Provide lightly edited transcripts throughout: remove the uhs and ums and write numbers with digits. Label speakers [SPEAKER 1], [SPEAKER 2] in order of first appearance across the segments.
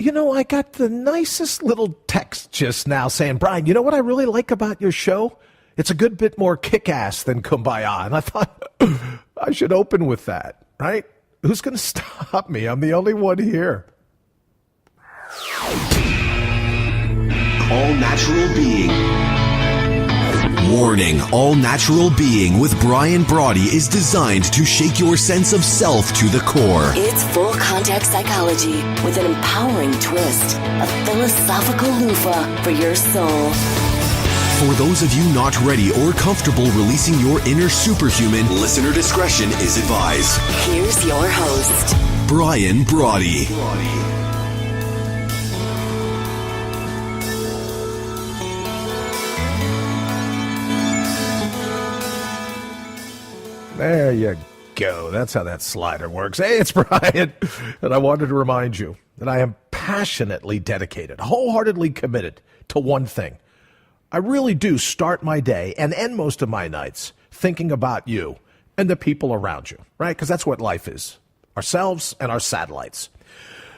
[SPEAKER 1] I got the nicest little text just now saying, Brian, you know what I really like about your show? It's a good bit more kick-ass than Kumbaya. And I thought I should open with that, right? Who's going to stop me? I'm the only one here.
[SPEAKER 2] All Natural Being. Warning, All Natural Being with Brian Brawdy is designed to shake your sense of self to the core.
[SPEAKER 3] It's full contact psychology with an empowering twist, a philosophical loofah for your soul.
[SPEAKER 2] For those of you not ready or comfortable releasing your inner superhuman, listener discretion is advised.
[SPEAKER 3] Here's your host,
[SPEAKER 2] Brian Brawdy.
[SPEAKER 1] There you go. That's how that slider works. Hey, it's Brian, and I wanted to remind you that I am passionately dedicated, wholeheartedly committed to one thing. I really do start my day and end most of my nights thinking about you and the people around you, right? Because that's what life is, ourselves and our satellites.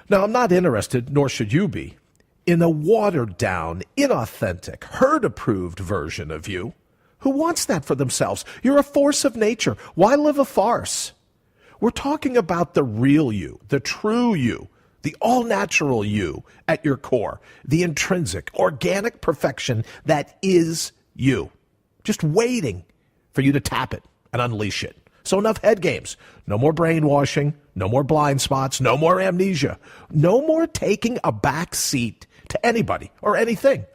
[SPEAKER 1] Now, I'm not interested, nor should you be, in a watered-down, inauthentic, herd-approved version of you. Who wants that for themselves? You're a force of nature. Why live a farce? We're talking about the real you, the true you, the all-natural you at your core, the intrinsic, organic perfection that is you. Just waiting for you to tap it and unleash it. So enough head games. No more brainwashing, no more blind spots, no more amnesia, no more taking a back seat to anybody or anything.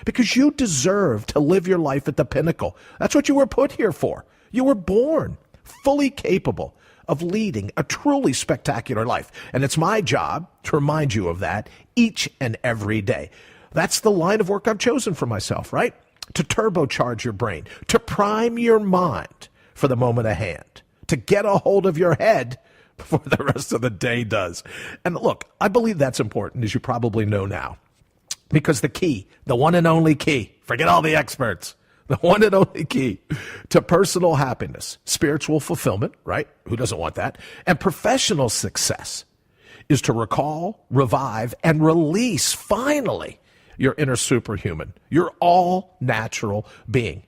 [SPEAKER 1] Because you deserve to live your life at the pinnacle. That's what you were put here for. You were born fully capable of leading a truly spectacular life. And it's my job to remind you of that each and every day. That's the line of work I've chosen for myself, right? To turbocharge your brain, to prime your mind for the moment at hand, to get a hold of your head before the rest of the day does. And look, I believe that's important, as you probably know now. Because the key, the one and only key, forget all the experts, the one and only key to personal happiness, spiritual fulfillment, right? Who doesn't want that? And professional success is to recall, revive, and release, finally, your inner superhuman, your all-natural being.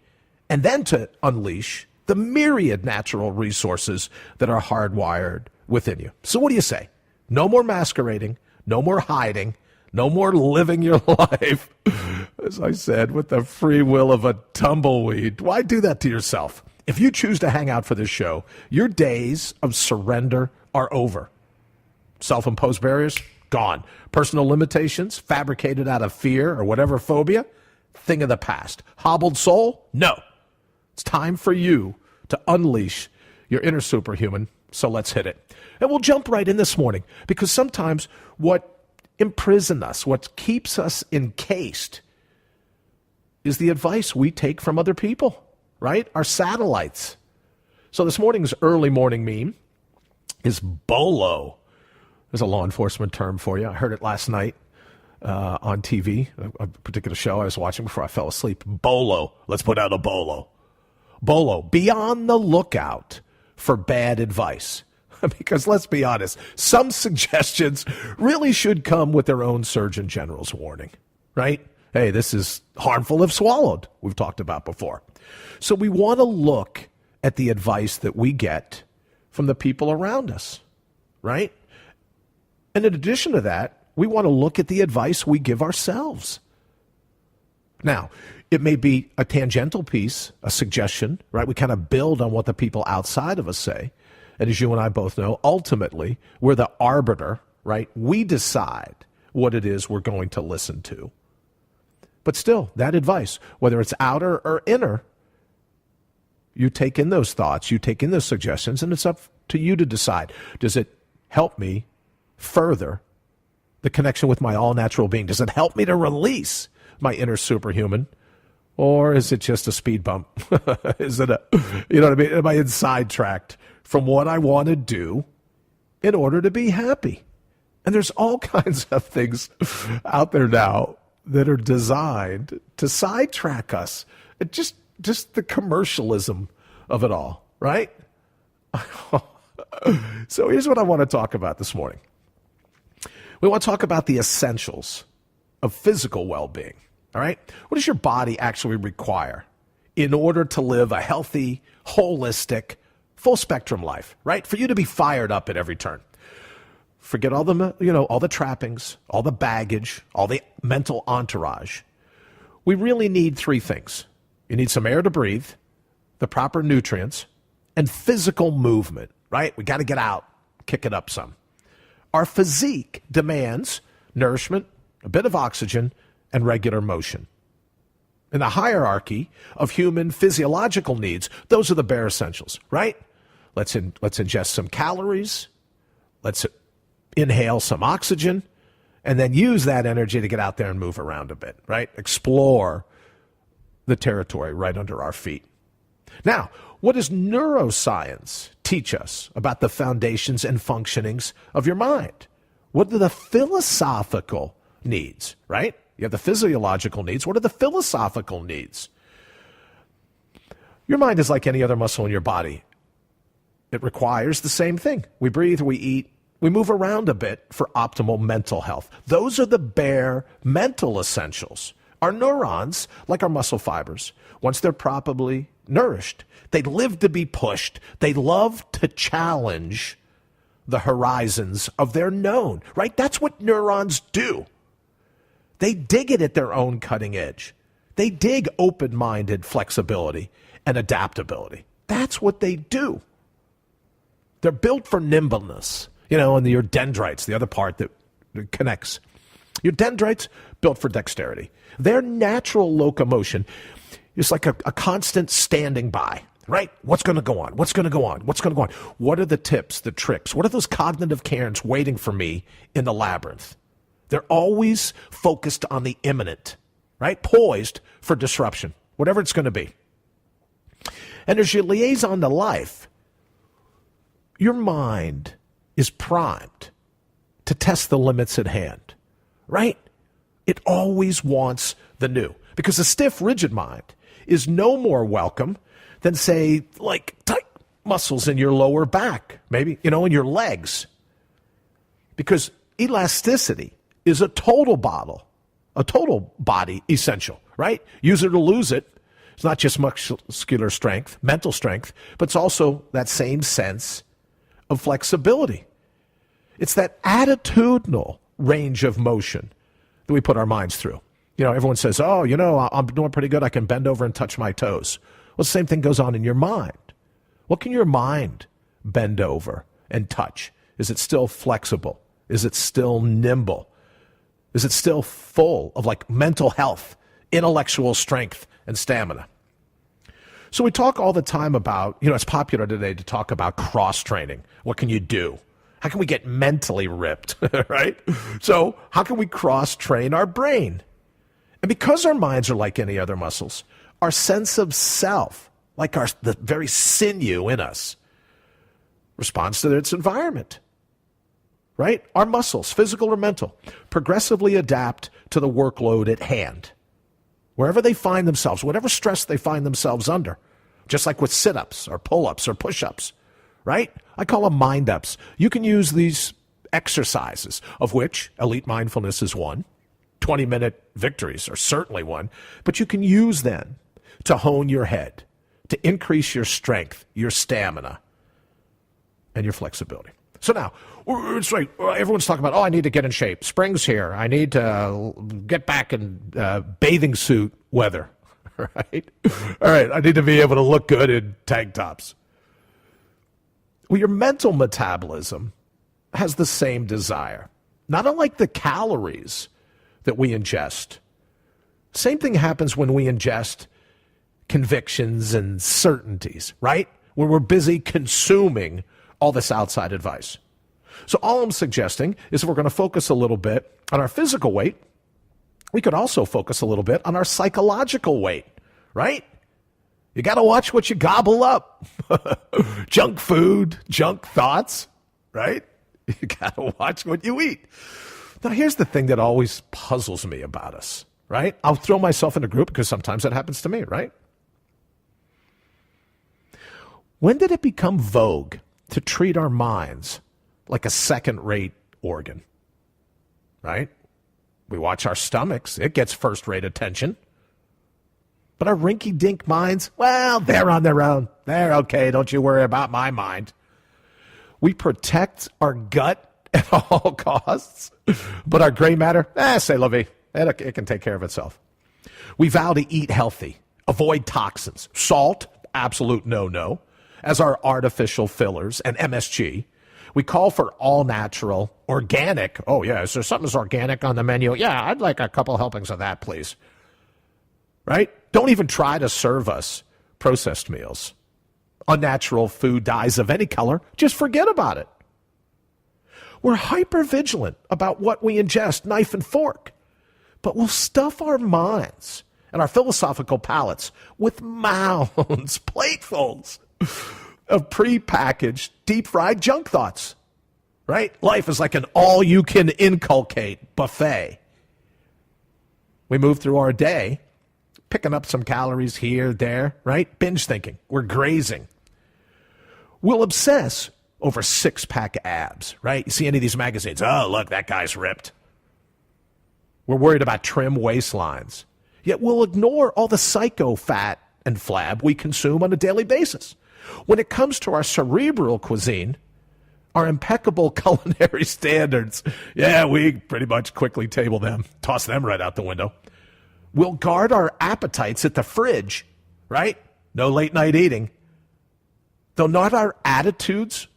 [SPEAKER 1] And then to unleash the myriad natural resources that are hardwired within you. So what do you say? No more masquerading, no more hiding, no more living your life, as I said, with the free will of a tumbleweed. Why do that to yourself? If you choose to hang out for this show, your days of surrender are over. Self-imposed barriers, gone. Personal limitations, fabricated out of fear or whatever phobia, thing of the past. Hobbled soul, no. It's time for you to unleash your inner superhuman, so let's hit it. And we'll jump right in this morning, because sometimes what imprison us, what keeps us encased, is the advice we take from other people, right? Our satellites. So this morning's early morning meme is BOLO. There's a law enforcement term for you. I heard it last night on TV, a particular show I was watching before I fell asleep. BOLO. Let's put out a BOLO. BOLO. Be on the lookout for bad advice. Because let's be honest, some suggestions really should come with their own Surgeon General's warning, right? Hey, this is harmful if swallowed, we've talked about before. So we want to look at the advice that we get from the people around us, right? And in addition to that, we want to look at the advice we give ourselves. Now, it may be a tangential piece, a suggestion, right? We kind of build on what the people outside of us say. And as you and I both know, ultimately, we're the arbiter, right? We decide what it is we're going to listen to. But still, that advice, whether it's outer or inner, you take in those thoughts, you take in those suggestions, and it's up to you to decide. Does it help me further the connection with my all-natural being? Does it help me to release my inner superhuman? Or is it just a speed bump? Is it you know what I mean? Am I sidetracked from what I want to do in order to be happy? And there's all kinds of things out there now that are designed to sidetrack us. Just the commercialism of it all, right? So here's what I want to talk about this morning. We want to talk about the essentials of physical well-being, all right? What does your body actually require in order to live a healthy, holistic, full-spectrum life, right? For you to be fired up at every turn. Forget all the, all the trappings, all the baggage, all the mental entourage. We really need three things. You need some air to breathe, the proper nutrients, and physical movement, right? We got to get out, kick it up some. Our physique demands nourishment, a bit of oxygen, and regular motion. In the hierarchy of human physiological needs, those are the bare essentials, right? Let's ingest some calories. Let's inhale some oxygen, and then use that energy to get out there and move around a bit, right? Explore the territory right under our feet. Now, what does neuroscience teach us about the foundations and functionings of your mind? What are the philosophical needs, right? You have the physiological needs. What are the philosophical needs? Your mind is like any other muscle in your body. It requires the same thing. We breathe, we eat, we move around a bit for optimal mental health. Those are the bare mental essentials. Our neurons, like our muscle fibers, once they're properly nourished, they live to be pushed. They love to challenge the horizons of their known, right? That's what neurons do. They dig it at their own cutting edge. They dig open-minded flexibility and adaptability. That's what they do. They're built for nimbleness, and your dendrites, the other part that connects. Your dendrites, built for dexterity. Their natural locomotion is like a constant standing by, right? What's going to go on? What's going to go on? What's going to go on? What are the tips, the tricks? What are those cognitive cairns waiting for me in the labyrinth? They're always focused on the imminent, right? Poised for disruption, whatever it's going to be. And as your liaison to life, your mind is primed to test the limits at hand, right? It always wants the new, because a stiff, rigid mind is no more welcome than, say, like tight muscles in your lower back, maybe, in your legs. Because elasticity is a total body essential, right? Use it or lose it. It's not just muscular strength, mental strength, but it's also that same sense of flexibility. It's that attitudinal range of motion that we put our minds through. Everyone says, I'm doing pretty good. I can bend over and touch my toes. Well, the same thing goes on in your mind. What can your mind bend over and touch? Is it still flexible? Is it still nimble? Is it still full of mental health, intellectual strength, and stamina? So we talk all the time about, it's popular today to talk about cross-training. What can you do? How can we get mentally ripped, right? So how can we cross-train our brain? And because our minds are like any other muscles, our sense of self, like the very sinew in us, responds to its environment, right? Our muscles, physical or mental, progressively adapt to the workload at hand. Wherever they find themselves, whatever stress they find themselves under, just like with sit-ups or pull-ups or push-ups, right? I call them mind-ups. You can use these exercises, of which elite mindfulness is one. 20-minute victories are certainly one. But you can use them to hone your head, to increase your strength, your stamina, and your flexibility. So now, it's right. Everyone's talking about, I need to get in shape. Spring's here. I need to get back in bathing suit weather, right? All right, I need to be able to look good in tank tops. Well, your mental metabolism has the same desire. Not unlike the calories that we ingest. Same thing happens when we ingest convictions and certainties, right? When we're busy consuming all this outside advice. So all I'm suggesting is if we're going to focus a little bit on our physical weight, we could also focus a little bit on our psychological weight, right? You got to watch what you gobble up. Junk food, junk thoughts, right? You got to watch what you eat. Now, here's the thing that always puzzles me about us, right? I'll throw myself in a group because sometimes that happens to me, right? When did it become vogue to treat our minds like a second-rate organ? right? We watch our stomachs. It gets first-rate attention. But our rinky-dink minds, well, they're on their own. They're okay. Don't you worry about my mind. We protect our gut at all costs. But our gray matter, c'est la vie. It can take care of itself. We vow to eat healthy, avoid toxins, salt, absolute no-no, as our artificial fillers and MSG. We call for all-natural, organic. Oh, yeah, is there something that's organic on the menu? Yeah, I'd like a couple helpings of that, please. Right? Don't even try to serve us processed meals. Unnatural food dyes of any color. Just forget about it. We're hyper-vigilant about what we ingest, knife and fork. But we'll stuff our minds and our philosophical palates with mounds, platefuls of prepackaged, deep-fried junk thoughts. Right? Life is like an all-you-can-inculcate buffet. We move through our day picking up some calories here, there, right? Binge thinking. We're grazing. We'll obsess over six-pack abs, right? You see any of these magazines? Oh, look, that guy's ripped. We're worried about trim waistlines. Yet we'll ignore all the psycho fat and flab we consume on a daily basis. When it comes to our cerebral cuisine, our impeccable culinary standards, yeah, we pretty much quickly table them, toss them right out the window. We'll guard our appetites at the fridge, right? No late night eating. Though not our attitudes.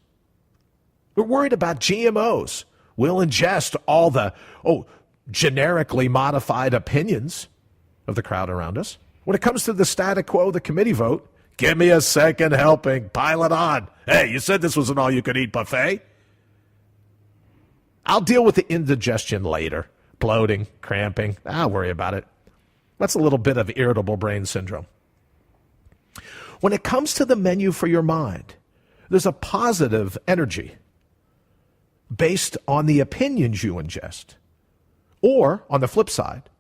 [SPEAKER 1] We're worried about GMOs. We'll ingest all the, generically modified opinions of the crowd around us. When it comes to the status quo, the committee vote, give me a second helping, pile it on. Hey, you said this was an all-you-could-eat buffet. I'll deal with the indigestion later. Bloating, cramping, I'll worry about it. That's a little bit of irritable brain syndrome. When it comes to the menu for your mind, there's a positive energy based on the opinions you ingest. Or, on the flip side,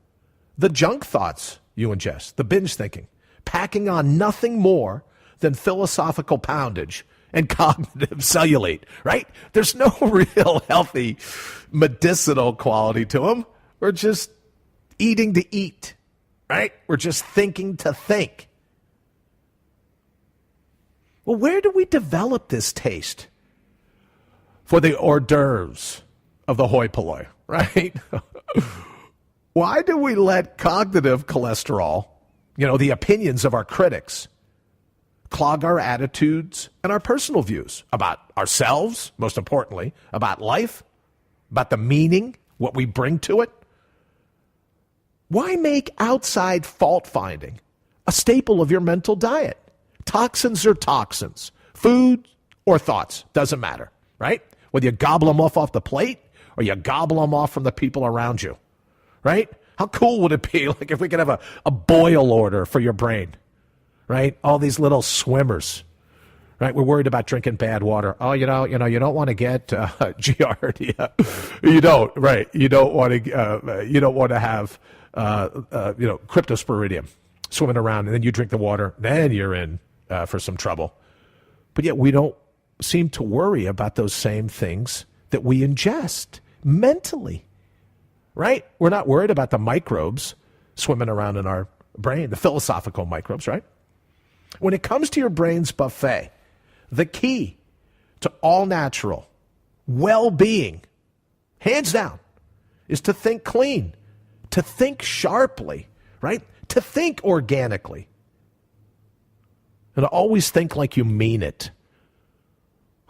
[SPEAKER 1] the junk thoughts you ingest, the binge thinking, packing on nothing more than philosophical poundage and cognitive cellulite, right? There's no real healthy medicinal quality to them. We're just eating to eat, right? We're just thinking to think. Well, where do we develop this taste for the hors d'oeuvres of the hoi polloi, right? Why do we let cognitive cholesterol, the opinions of our critics, clog our attitudes and our personal views about ourselves, most importantly, about life, about the meaning, what we bring to it? Why make outside fault-finding a staple of your mental diet? Toxins are toxins. Food or thoughts, doesn't matter, right? Whether you gobble them off the plate or you gobble them off from the people around you, right? How cool would it be like if we could have a boil order for your brain, right? All these little swimmers, right? We're worried about drinking bad water. Oh, you don't want to get giardia. You don't, right? You don't want to have cryptosporidium swimming around, and then you drink the water, then you're in for some trouble. But yet we don't seem to worry about those same things that we ingest mentally, right? We're not worried about the microbes swimming around in our brain, the philosophical microbes, right? When it comes to your brain's buffet, the key to all natural well-being, hands down, is to think clean, to think sharply, right? To think organically. And to always think like you mean it,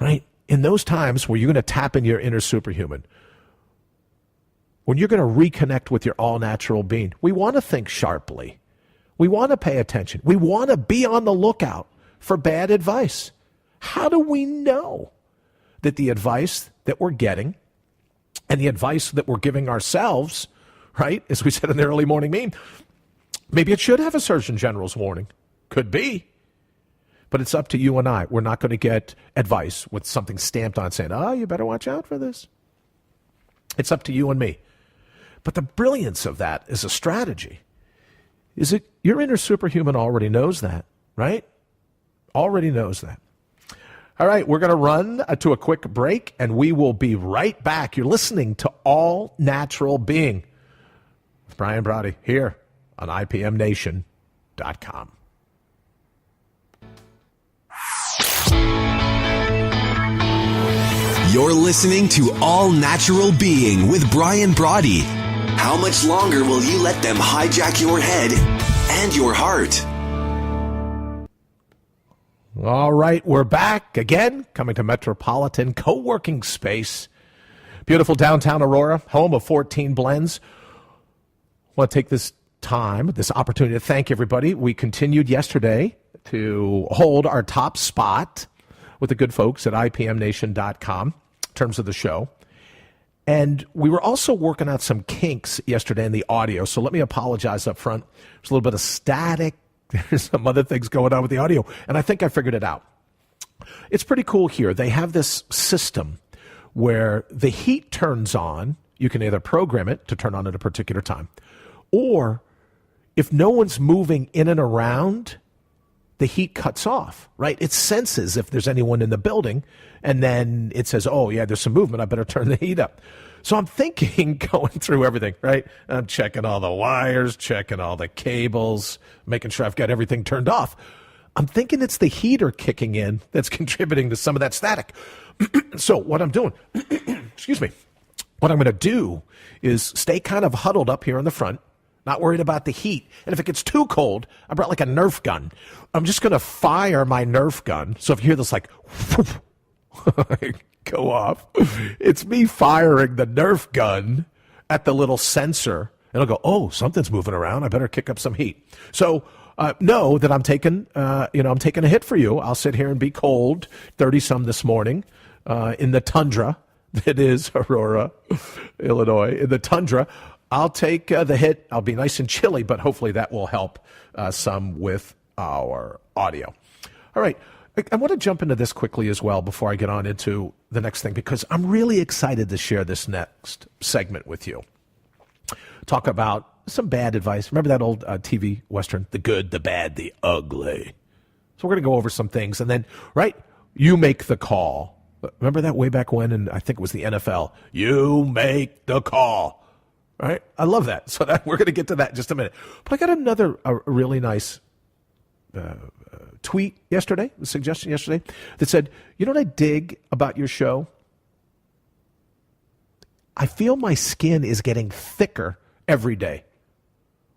[SPEAKER 1] right? In those times where you're going to tap into your inner superhuman, when you're going to reconnect with your all-natural being, we want to think sharply. We want to pay attention. We want to be on the lookout for bad advice. How do we know that the advice that we're getting and the advice that we're giving ourselves, right, as we said in the early morning meme, maybe it should have a Surgeon General's warning. Could be. But it's up to you and I. We're not going to get advice with something stamped on saying, you better watch out for this. It's up to you and me. But the brilliance of that is a strategy. Is it your inner superhuman already knows that, right? Already knows that. All right, we're going to run to a quick break, and we will be right back. You're listening to All Natural Being with Brian Brawdy here on IPMNation.com.
[SPEAKER 2] You're listening to All Natural Being with Brian Brawdy. How much longer will you let them hijack your head and your heart?
[SPEAKER 1] All right, we're back again, coming to Metropolitan Co-working Space. Beautiful downtown Aurora, home of 14 Blends. I want to take this opportunity to thank everybody. We continued yesterday to hold our top spot with the good folks at IPMNation.com in terms of the show. And we were also working out some kinks yesterday in the audio, so let me apologize up front. There's a little bit of static. There's some other things going on with the audio, and I think I figured it out. It's pretty cool here. They have this system where the heat turns on. You can either program it to turn on at a particular time, or if no one's moving in and around, the heat cuts off, right? It senses if there's anyone in the building, and then it says, oh, yeah, there's some movement. I better turn the heat up. So I'm thinking, going through everything, right? I'm checking all the wires, checking all the cables, making sure I've got everything turned off. I'm thinking it's the heater kicking in that's contributing to some of that static. So what I'm doing, excuse me, what I'm going to do is stay kind of huddled up here in the front, not worried about the heat. And if it gets too cold, I brought like a Nerf gun. I'm just going to fire my Nerf gun. So if you hear this like, go off, it's me firing the Nerf gun at the little sensor. And I'll go, oh, something's moving around. I better kick up some heat. So know that I'm taking a hit for you. I'll sit here and be cold, 30-some this morning in the tundra that is Aurora, Illinois. In the tundra, I'll take the hit. I'll be nice and chilly, but hopefully that will help some with our audio. All right. I want to jump into this quickly as well before I get on into the next thing, because I'm really excited to share this next segment with you. Talk about some bad advice. Remember that old TV Western, The Good, the Bad, the Ugly? So we're going to go over some things, and then, right, you make the call. Remember that way back when, and I think it was the NFL, you make the call. All right, I love that. So we're going to get to that in just a minute. But I got another really nice tweet yesterday, a suggestion yesterday, that said, you know what I dig about your show? I feel my skin is getting thicker every day.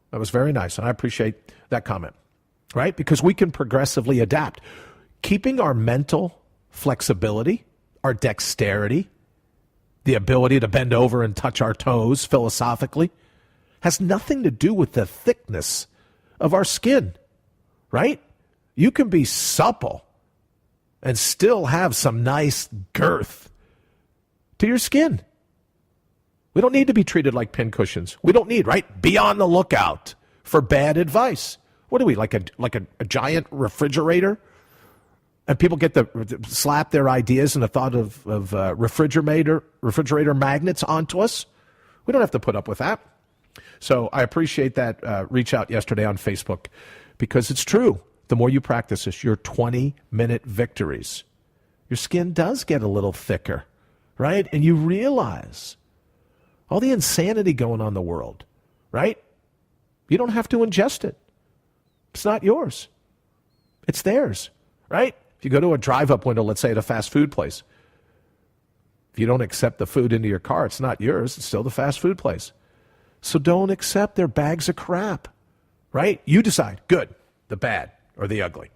[SPEAKER 1] That was very nice, and I appreciate that comment, right? Because we can progressively adapt. Keeping our mental flexibility, our dexterity, the ability to bend over and touch our toes philosophically, has nothing to do with the thickness of our skin, right? You can be supple and still have some nice girth to your skin. We don't need to be treated like pincushions. We don't need, right? Be on the lookout for bad advice. What are we, like a giant refrigerator? And people get slap their ideas and the thought of refrigerator magnets onto us. We don't have to put up with that. So I appreciate that reach out yesterday on Facebook, because it's true. The more you practice this, your 20-minute victories, your skin does get a little thicker, right? And you realize all the insanity going on in the world, right? You don't have to ingest it. It's not yours. It's theirs, right? If you go to a drive-up window, let's say at a fast food place, if you don't accept the food into your car, it's not yours. It's still the fast food place. So don't accept their bags of crap, right? You decide, good, the bad, or the ugly.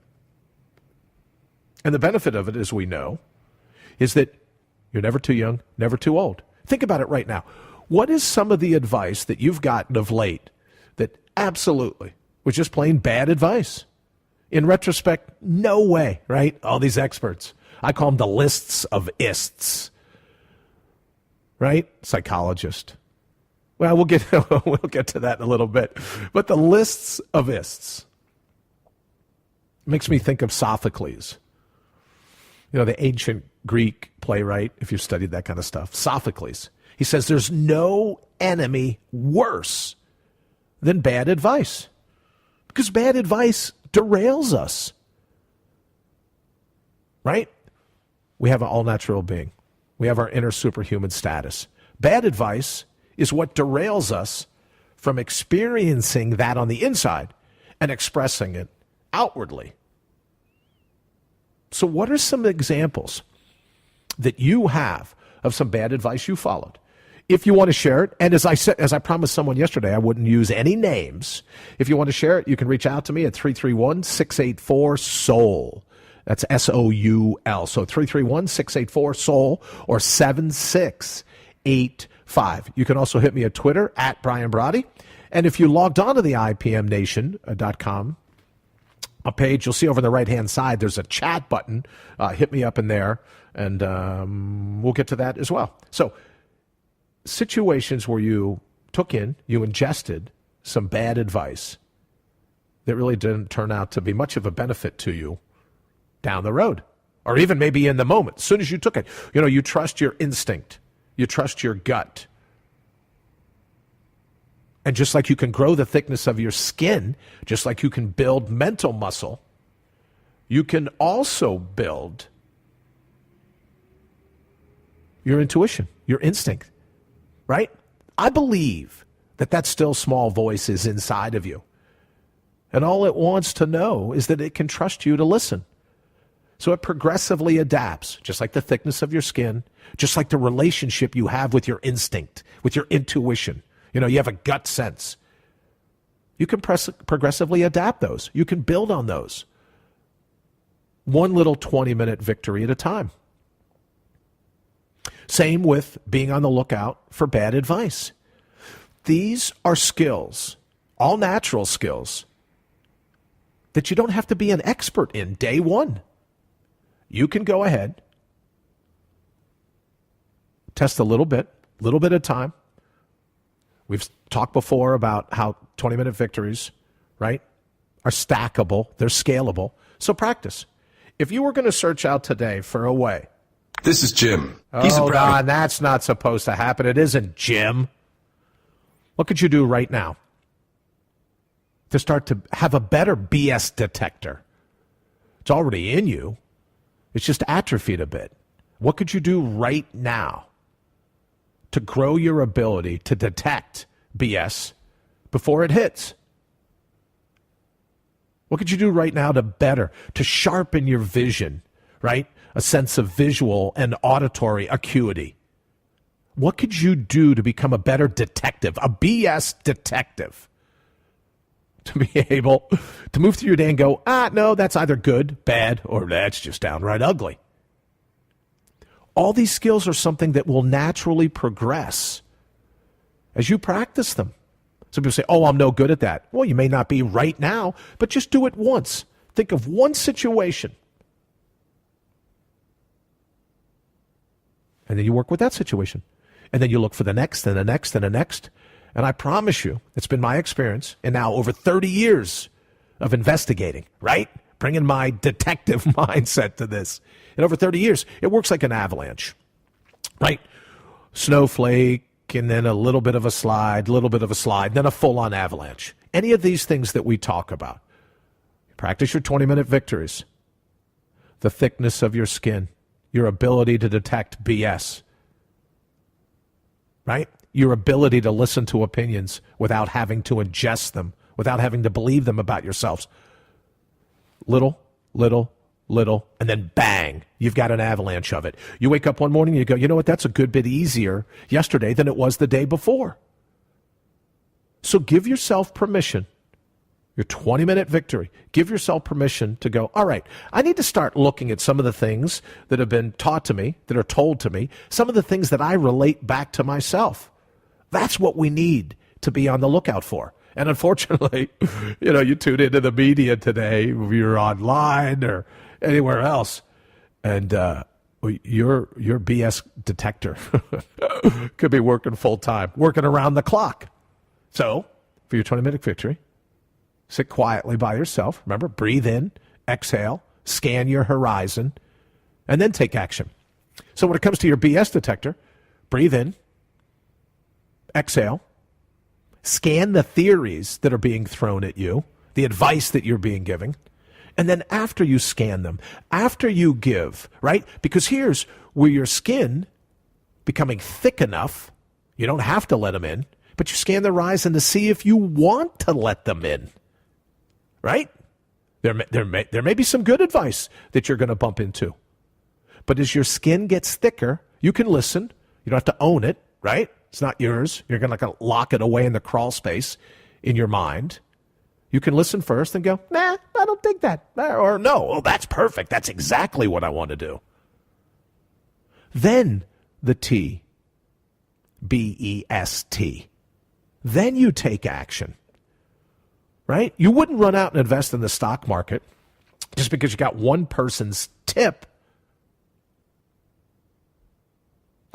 [SPEAKER 1] And the benefit of it, as we know, is that you're never too young, never too old. Think about it right now. What is some of the advice that you've gotten of late that absolutely was just plain bad advice? In retrospect, no way, right? All these experts. I call them the lists of ists, right? Psychologist. Well, we'll get to that in a little bit. But the lists of ists makes me think of Sophocles. You know, the ancient Greek playwright, if you've studied that kind of stuff. Sophocles. He says there's no enemy worse than bad advice, because bad advice derails us, right? we have an all-natural being. We have our inner superhuman status. Bad advice is what derails us from experiencing that on the inside and expressing it outwardly. So what are some examples that you have of some bad advice you followed? If you want to share it, and as I promised someone yesterday, I wouldn't use any names. If you want to share it, you can reach out to me at 331-684-SOUL. That's SOUL. So 331-684-SOUL or 7685. You can also hit me at Twitter at Brian Brawdy. And if you logged on to the IPMNation.com a page, you'll see over on the right-hand side, there's a chat button. Hit me up in there, and we'll get to that as well. So situations where you ingested some bad advice that really didn't turn out to be much of a benefit to you down the road, or even maybe in the moment, as soon as you took it. You trust your instinct. You trust your gut. And just like you can grow the thickness of your skin, just like you can build mental muscle, you can also build your intuition, your instinct, right? I believe that still small voice is inside of you. And all it wants to know is that it can trust you to listen. So it progressively adapts, just like the thickness of your skin, just like the relationship you have with your instinct, with your intuition. You have a gut sense. You can progressively adapt those. You can build on those. One little 20-minute victory at a time. Same with being on the lookout for bad advice. These are skills, all natural skills, that you don't have to be an expert in day one. You can go ahead, test a little bit at a time. We've talked before about how 20-minute victories, right, are stackable. They're scalable. So practice. If you were going to search out today for a way.
[SPEAKER 4] This is Jim. He's a
[SPEAKER 1] Hold
[SPEAKER 4] Brawdy.
[SPEAKER 1] on, that's not supposed to happen. It isn't Jim. What could you do right now to start to have a better BS detector? It's already in you. It's just atrophied a bit. What could you do right now to grow your ability to detect BS before it hits? What could you do right now to sharpen your vision, right? A sense of visual and auditory acuity. What could you do to become a better detective, a BS detective? To be able to move through your day and go, no, that's either good, bad, or that's just downright ugly. All these skills are something that will naturally progress as you practice them. Some people say, I'm no good at that. Well, you may not be right now, but just do it once. Think of one situation. And then you work with that situation. And then you look for the next and the next and the next. And I promise you, it's been my experience, and now over 30 years of investigating, right? Bringing my detective mindset to this. And over 30 years, it works like an avalanche, right? Snowflake, and then a little bit of a slide, then a full-on avalanche. Any of these things that we talk about. Practice your 20-minute victories. The thickness of your skin, your ability to detect BS, right? Your ability to listen to opinions without having to ingest them, without having to believe them about yourselves. Little, and then bang, you've got an avalanche of it. You wake up one morning and you go, you know what, that's a good bit easier yesterday than it was the day before. So give yourself permission, your 20-minute victory, give yourself permission to go, all right, I need to start looking at some of the things that have been taught to me, that are told to me, some of the things that I relate back to myself. That's what we need to be on the lookout for. And unfortunately, you tune into the media today, you're online or anywhere else, and your BS detector could be working full time, working around the clock. So, for your 20-minute victory, sit quietly by yourself. Remember, breathe in, exhale, scan your horizon, and then take action. So when it comes to your BS detector, breathe in, exhale, scan the theories that are being thrown at you, the advice that you're being given, And then after you scan them, after you give, right? Because here's where your skin becoming thick enough, you don't have to let them in, but you scan the horizon to see if you want to let them in, right? There may be some good advice that you're going to bump into. But as your skin gets thicker, you can listen. You don't have to own it, right? It's not yours. You're going to lock it away in the crawl space in your mind. You can listen first and go, nah, I don't think that. Or no, oh, that's perfect. That's exactly what I want to do. Then the T, B-E-S-T. Then you take action, right? You wouldn't run out and invest in the stock market just because you got one person's tip,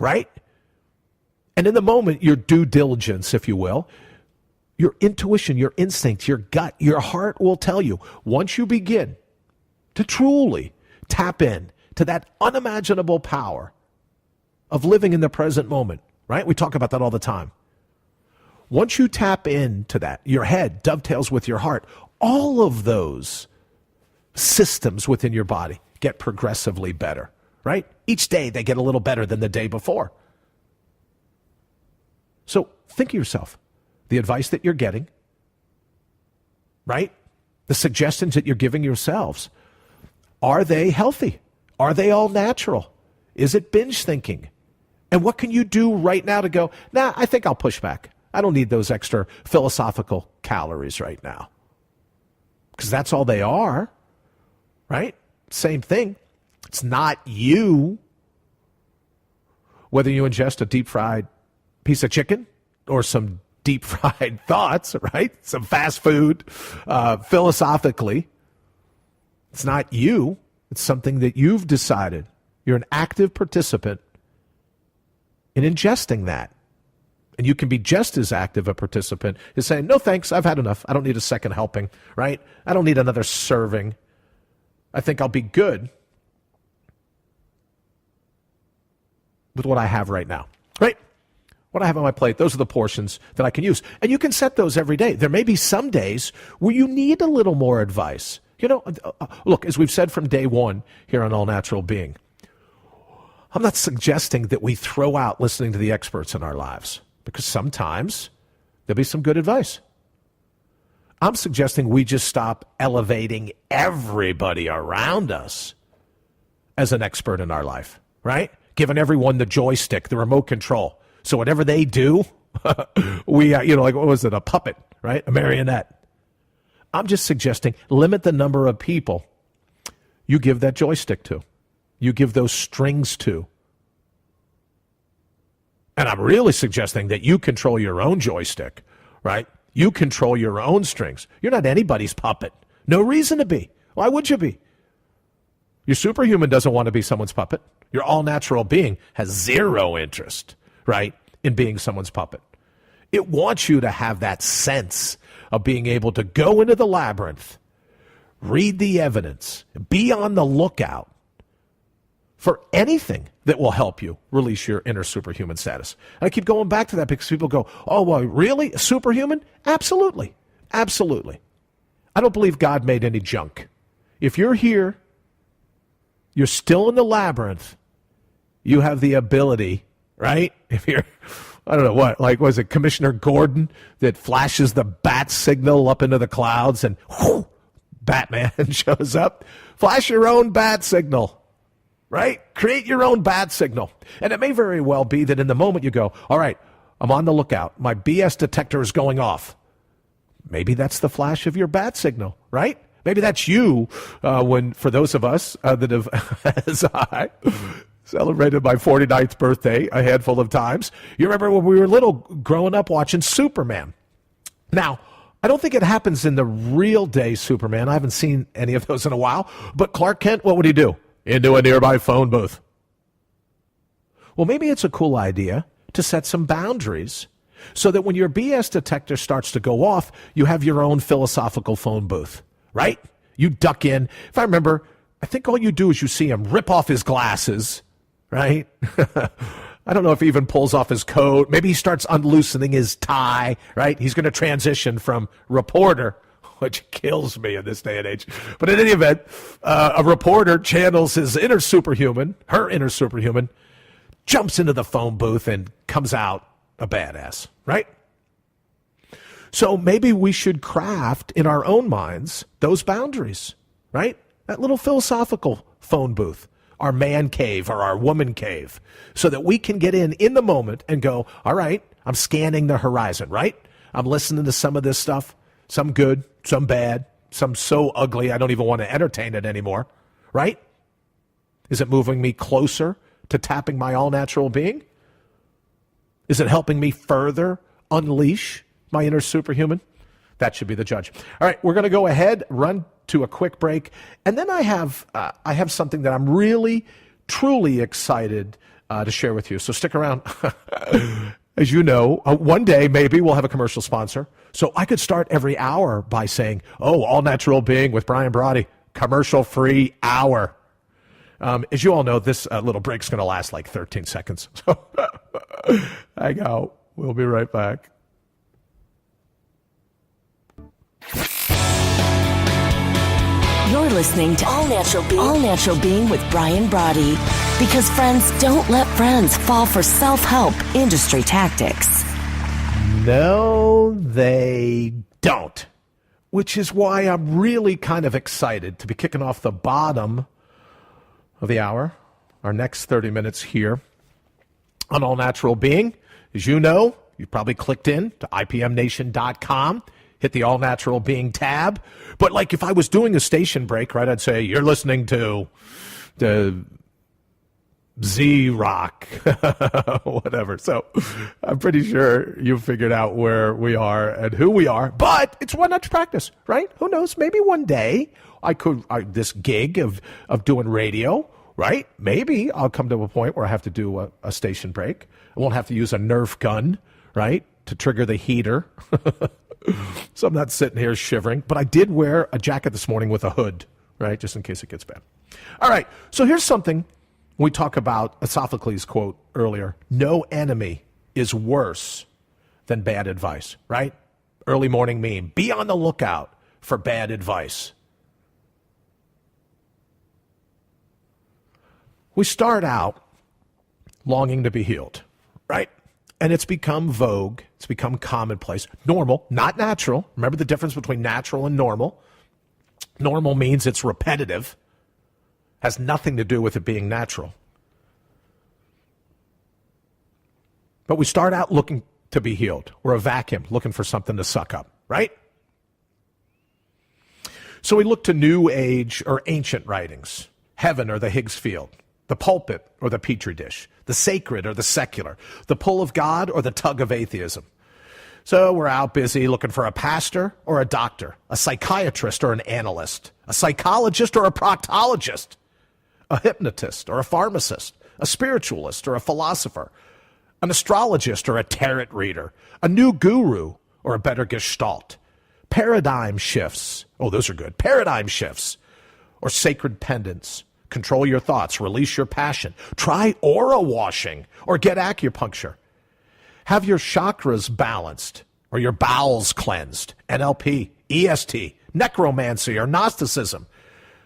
[SPEAKER 1] right? And in the moment, your due diligence, if you will, your intuition, your instincts, your gut, your heart will tell you, once you begin to truly tap in to that unimaginable power of living in the present moment, right? We talk about that all the time. Once you tap into that, your head dovetails with your heart, all of those systems within your body get progressively better, right? Each day they get a little better than the day before. So think of yourself. The advice that you're getting, right? The suggestions that you're giving yourselves, are they healthy? Are they all natural? Is it binge thinking? And what can you do right now to go, nah, I think I'll push back. I don't need those extra philosophical calories right now. Because that's all they are, right? Same thing. It's not you. Whether you ingest a deep fried piece of chicken or some deep fried thoughts, right? Some fast food, philosophically. It's not you. It's something that you've decided. You're an active participant in ingesting that. And you can be just as active a participant as saying, no thanks, I've had enough. I don't need a second helping, right? I don't need another serving. I think I'll be good with what I have right now, right? What I have on my plate, those are the portions that I can use. And you can set those every day. There may be some days where you need a little more advice. You know, look, as we've said from day one here on All Natural Being, I'm not suggesting that we throw out listening to the experts in our lives, because sometimes there'll be some good advice. I'm suggesting we just stop elevating everybody around us as an expert in our life, right? Giving everyone the joystick, the remote control. So whatever they do, we, like what was it, a puppet, right? A marionette. I'm just suggesting limit the number of people you give that joystick to. You give those strings to. And I'm really suggesting that you control your own joystick, right? You control your own strings. You're not anybody's puppet. No reason to be. Why would you be? Your superhuman doesn't want to be someone's puppet. Your all-natural being has zero interest, right, in being someone's puppet. It wants you to have that sense of being able to go into the labyrinth, read the evidence, be on the lookout for anything that will help you release your inner superhuman status. And I keep going back to that because people go, oh, well, really? A superhuman? Absolutely. Absolutely. I don't believe God made any junk. If you're here, you're still in the labyrinth, you have the ability, right? If you're, I don't know what, like was it Commissioner Gordon that flashes the bat signal up into the clouds and whoo, Batman shows up? Flash your own bat signal, right? Create your own bat signal. And it may very well be that in the moment you go, all right, I'm on the lookout. My BS detector is going off. Maybe that's the flash of your bat signal, right? Maybe that's you when, for those of us that have, as I celebrated my 49th birthday a handful of times. You remember when we were little growing up watching Superman. Now, I don't think it happens in the real day Superman. I haven't seen any of those in a while. But Clark Kent, what would he do? Into a nearby phone booth. Well, maybe it's a cool idea to set some boundaries so that when your BS detector starts to go off, you have your own philosophical phone booth, right? You duck in. If I remember, I think all you do is you see him rip off his glasses, right? I don't know if he even pulls off his coat. Maybe he starts unloosening his tie, right? He's going to transition from reporter which kills me in this day and age. But in any event, a reporter channels his inner superhuman, her inner superhuman, jumps into the phone booth and comes out a badass, right? So maybe we should craft in our own minds those boundaries, right? That little philosophical phone booth, our man cave or our woman cave, so that we can get in the moment and go, all right, I'm scanning the horizon, right? I'm listening to some of this stuff, some good, some bad, some so ugly I don't even want to entertain it anymore, right? Is it moving me closer to tapping my all-natural being? Is it helping me further unleash my inner superhuman? That should be the judge. All right, we're going to go ahead, run to a quick break, and then I have something that I'm really, truly excited to share with you. So stick around. As you know, one day maybe we'll have a commercial sponsor. So I could start every hour by saying, All Natural Being with Brian Brawdy, commercial-free hour. As you all know, this little break's going to last like 13 seconds. So hang out. We'll be right back.
[SPEAKER 3] You're listening to All Natural Being with Brian Brawdy. Because friends don't let friends fall for self-help industry tactics.
[SPEAKER 1] No, they don't. Which is why I'm really kind of excited to be kicking off the bottom of the hour, our next 30 minutes here on All Natural Being. As you know, you probably clicked in to IPMNation.com, hit the All Natural Being tab. But like if I was doing a station break, right, I'd say, you're listening to the Z-Rock, whatever. So I'm pretty sure you figured out where we are and who we are. But it's one notch practice, right? Who knows? Maybe one day this gig of doing radio, right? Maybe I'll come to a point where I have to do a station break. I won't have to use a Nerf gun, right, to trigger the heater. So I'm not sitting here shivering. But I did wear a jacket this morning with a hood, right, just in case it gets bad. All right, so here's something we talk about a Sophocles quote earlier. No enemy is worse than bad advice, right? Early morning meme. Be on the lookout for bad advice. We start out longing to be healed, right? And it's become vogue. It's become commonplace. Normal, not natural. Remember the difference between natural and normal. Normal means it's repetitive. Has nothing to do with it being natural. But we start out looking to be healed. We're a vacuum looking for something to suck up, right? So we look to New Age or ancient writings, heaven or the Higgs field, the pulpit or the petri dish, the sacred or the secular, the pull of God or the tug of atheism. So we're out busy looking for a pastor or a doctor, a psychiatrist or an analyst, a psychologist or a proctologist, a hypnotist or a pharmacist, a spiritualist or a philosopher, an astrologist or a tarot reader, a new guru or a better gestalt, paradigm shifts. Oh, those are good. Paradigm shifts or sacred pendants. Control your thoughts, release your passion. Try aura washing or get acupuncture. Have your chakras balanced or your bowels cleansed. NLP, EST, necromancy or Gnosticism.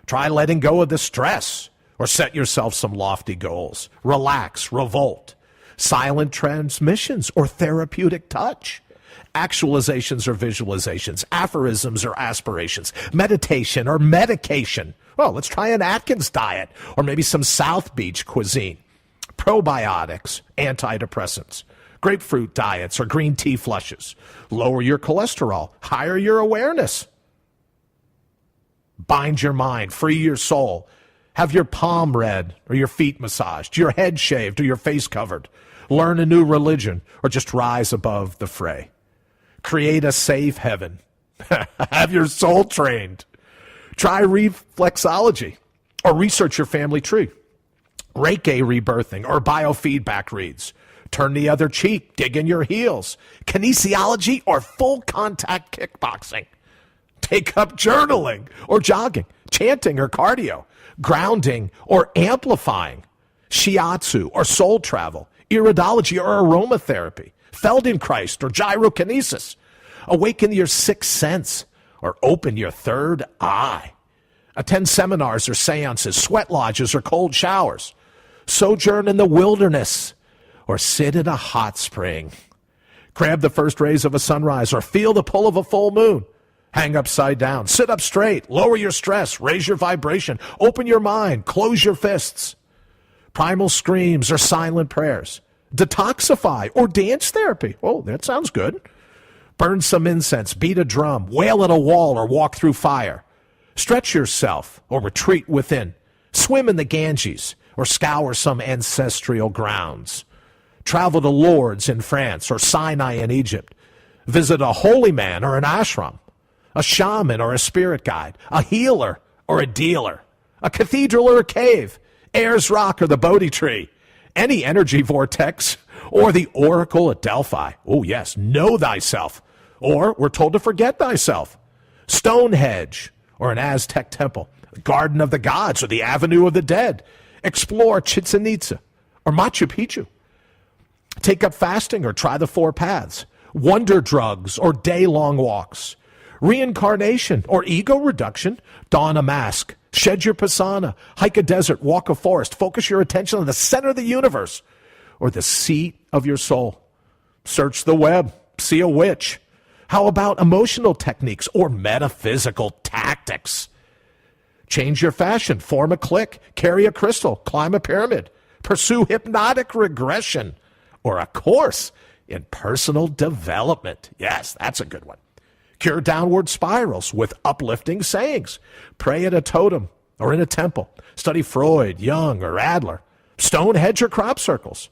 [SPEAKER 1] Try letting go of the stress or set yourself some lofty goals. Relax, revolt. Silent transmissions or therapeutic touch. Actualizations or visualizations. Aphorisms or aspirations. Meditation or medication. Well, let's try an Atkins diet or maybe some South Beach cuisine. Probiotics, antidepressants. Grapefruit diets or green tea flushes. Lower your cholesterol. Higher your awareness. Bind your mind. Free your soul. Have your palm read or your feet massaged, your head shaved or your face covered. Learn a new religion or just rise above the fray. Create a safe heaven. Have your soul trained. Try reflexology or research your family tree. Reiki rebirthing or biofeedback reads. Turn the other cheek, dig in your heels. Kinesiology or full contact kickboxing. Take up journaling or jogging, chanting or cardio, grounding or amplifying, shiatsu or soul travel, iridology or aromatherapy, Feldenkrais or gyrokinesis. Awaken your sixth sense or open your third eye. Attend seminars or seances, sweat lodges or cold showers. Sojourn in the wilderness or sit in a hot spring. Grab the first rays of a sunrise or feel the pull of a full moon. Hang upside down, sit up straight, lower your stress, raise your vibration, open your mind, close your fists. Primal screams or silent prayers. Detoxify or dance therapy. Oh, that sounds good. Burn some incense, beat a drum, wail at a wall or walk through fire. Stretch yourself or retreat within. Swim in the Ganges or scour some ancestral grounds. Travel to Lourdes in France or Sinai in Egypt. Visit a holy man or an ashram. A shaman or a spirit guide, a healer or a dealer, a cathedral or a cave, Ayers Rock or the Brawdy tree, any energy vortex or the oracle at Delphi. Oh yes, know thyself. Or we're told to forget thyself. Stonehenge or an Aztec temple, the Garden of the Gods or the Avenue of the Dead. Explore Chichen Itza or Machu Picchu. Take up fasting or try the 4 paths. Wonder drugs or day-long walks. Reincarnation or ego reduction, don a mask, shed your pasana, hike a desert, walk a forest, focus your attention on the center of the universe or the seat of your soul. Search the web, see a witch. How about emotional techniques or metaphysical tactics? Change your fashion, form a clique, carry a crystal, climb a pyramid, pursue hypnotic regression or a course in personal development. Yes, that's a good one. Cure downward spirals with uplifting sayings. Pray at a totem or in a temple. Study Freud, Jung, or Adler. Stonehenge or crop circles.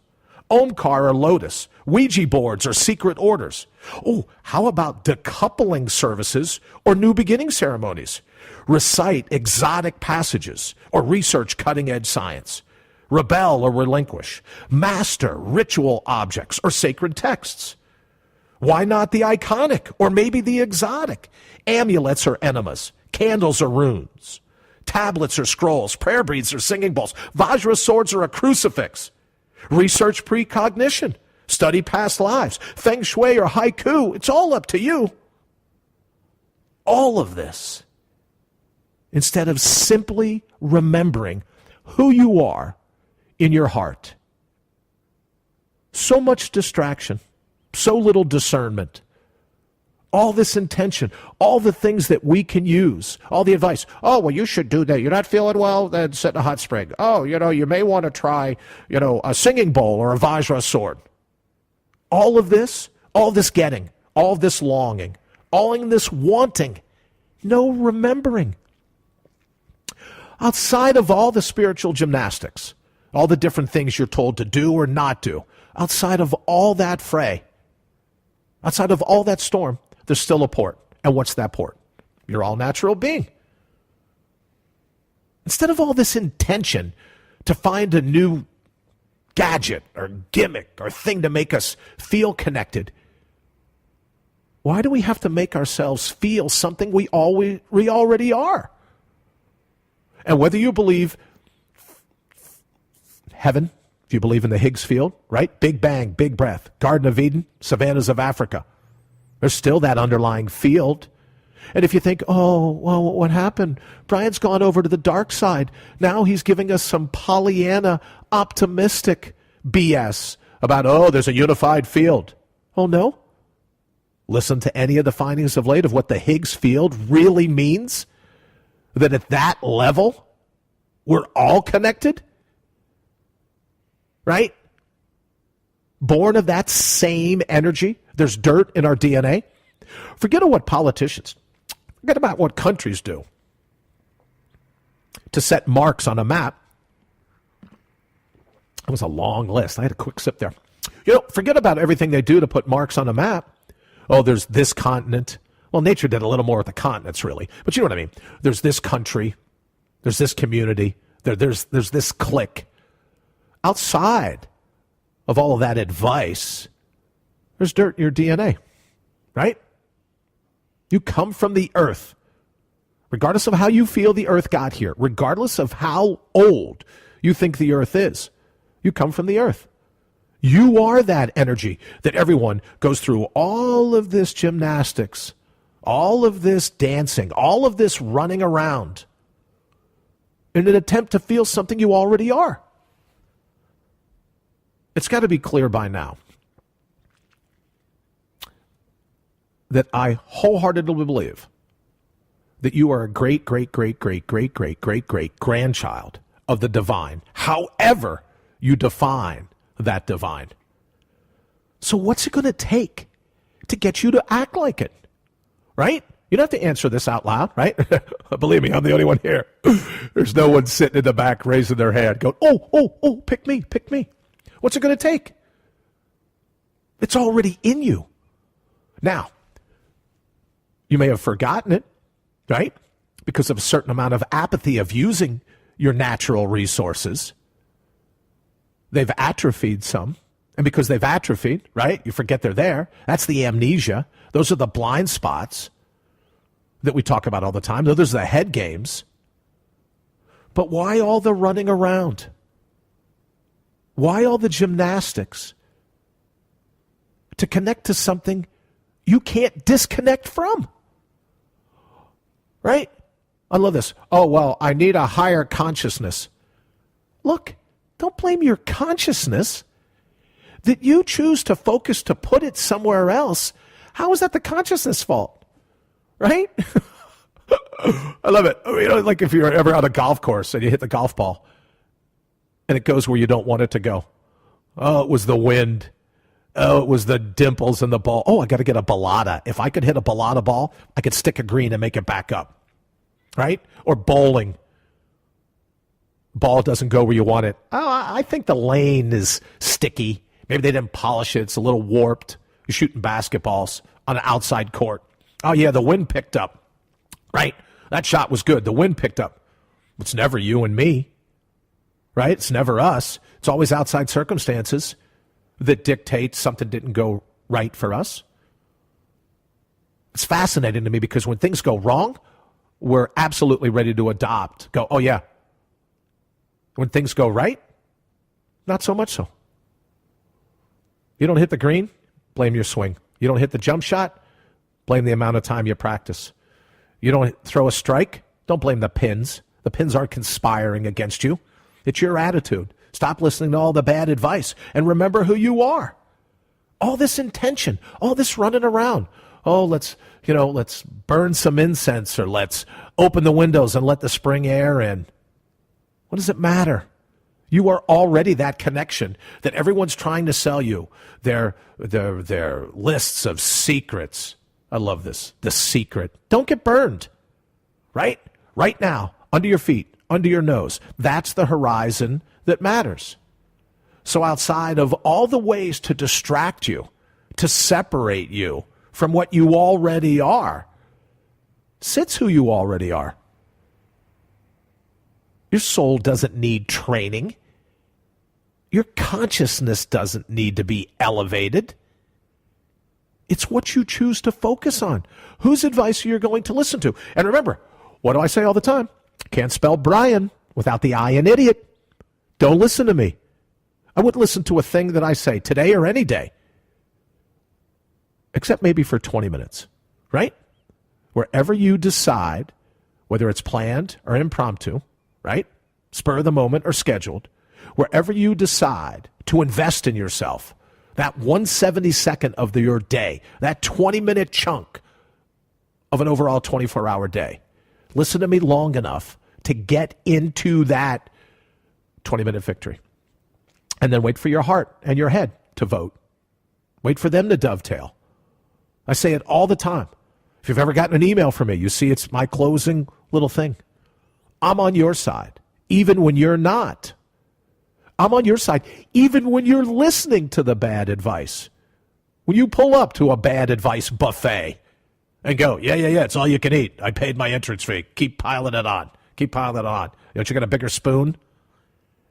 [SPEAKER 1] Omkar or lotus. Ouija boards or secret orders. Oh, how about decoupling services or new beginning ceremonies? Recite exotic passages or research cutting-edge science. Rebel or relinquish. Master ritual objects or sacred texts. Why not the iconic or maybe the exotic? Amulets or enemas, candles or runes, tablets or scrolls, prayer beads or singing bowls, Vajra swords or a crucifix. Research precognition, study past lives, feng shui or haiku. It's all up to you. All of this, instead of simply remembering who you are in your heart. So much distraction. So little discernment. All this intention, all the things that we can use, all the advice. Oh, well, you should do that. You're not feeling well? Then sit in a hot spring. Oh, you may want to try, a singing bowl or a Vajra sword. All of this getting, all this longing, all this wanting, no remembering. Outside of all the spiritual gymnastics, all the different things you're told to do or not do, outside of all that fray, outside of all that storm, there's still a port. And what's that port? Your all-natural being. Instead of all this intention to find a new gadget or gimmick or thing to make us feel connected, why do we have to make ourselves feel something we already are? And whether you believe heaven, if you believe in the Higgs field, right? Big Bang, Big Breath, Garden of Eden, savannas of Africa. There's still that underlying field. And if you think, oh, well, what happened? Brian's gone over to the dark side. Now he's giving us some Pollyanna optimistic BS about, oh, there's a unified field. Oh, no? Listen to any of the findings of late of what the Higgs field really means? That at that level, we're all connected? Right? Born of that same energy. There's dirt in our DNA. Forget about what politicians, forget about what countries do to set marks on a map. It was a long list. I had a quick sip there. Forget about everything they do to put marks on a map. Oh, there's this continent. Well, nature did a little more with the continents, really. But you know what I mean. There's this country. There's this community. There's this clique. Outside of all of that advice, there's dirt in your DNA, right? You come from the earth. Regardless of how you feel the earth got here, regardless of how old you think the earth is, you come from the earth. You are that energy that everyone goes through all of this gymnastics, all of this dancing, all of this running around in an attempt to feel something you already are. It's got to be clear by now that I wholeheartedly believe that you are a great, great, great, great, great, great, great, great grandchild of the divine, however you define that divine. So what's it going to take to get you to act like it? Right? You don't have to answer this out loud, right? Believe me, I'm the only one here. There's no one sitting in the back raising their hand going, oh, pick me, pick me. What's it going to take? It's already in you. Now, you may have forgotten it, right? Because of a certain amount of apathy of using your natural resources. They've atrophied some. And because they've atrophied, right, you forget they're there. That's the amnesia. Those are the blind spots that we talk about all the time. Those are the head games. But why all the running around? Why all the gymnastics? To connect to something you can't disconnect from. Right? I love this. Oh, well, I need a higher consciousness. Look, don't blame your consciousness. That you choose to focus to put it somewhere else, how is that the consciousness fault? Right? I love it. You know, like if you're ever on a golf course and you hit the golf ball and it goes where you don't want it to go. Oh, it was the wind. Oh, it was the dimples in the ball. Oh, I got to get a balata. If I could hit a balata ball, I could stick a green and make it back up. Right? Or bowling. Ball doesn't go where you want it. Oh, I think the lane is sticky. Maybe they didn't polish it. It's a little warped. You're shooting basketballs on an outside court. Oh, yeah, the wind picked up. Right? That shot was good. The wind picked up. It's never you and me. Right? It's never us. It's always outside circumstances that dictate something didn't go right for us. It's fascinating to me because when things go wrong, we're absolutely ready to adopt. Go, oh, yeah. When things go right, not so much so. You don't hit the green, blame your swing. You don't hit the jump shot, blame the amount of time you practice. You don't throw a strike, don't blame the pins. The pins aren't conspiring against you. It's your attitude. Stop listening to all the bad advice and remember who you are. All this intention, all this running around. Oh, let's burn some incense or let's open the windows and let the spring air in. What does it matter? You are already that connection that everyone's trying to sell you. Their lists of secrets. I love this. The secret. Don't get burned. Right? Right now, under your feet, under your nose. That's the horizon that matters. So outside of all the ways to distract you, to separate you from what you already are, sits who you already are. Your soul doesn't need training. Your consciousness doesn't need to be elevated. It's what you choose to focus on. Whose advice you're going to listen to. And remember, what do I say all the time? Can't spell Brian without the I in idiot. Don't listen to me. I wouldn't listen to a thing that I say today or any day. Except maybe for 20 minutes. Right? Wherever you decide, whether it's planned or impromptu, right? Spur of the moment or scheduled. Wherever you decide to invest in yourself, that 1/72nd of your day, that 20-minute chunk of an overall 24-hour day, listen to me long enough to get into that 20-minute victory. And then wait for your heart and your head to vote. Wait for them to dovetail. I say it all the time. If you've ever gotten an email from me, you see it's my closing little thing. I'm on your side, even when you're not. I'm on your side, even when you're listening to the bad advice. When you pull up to a bad advice buffet and go, yeah, it's all you can eat. I paid my entrance fee. Keep piling it on. Keep piling it on. Don't you got a bigger spoon?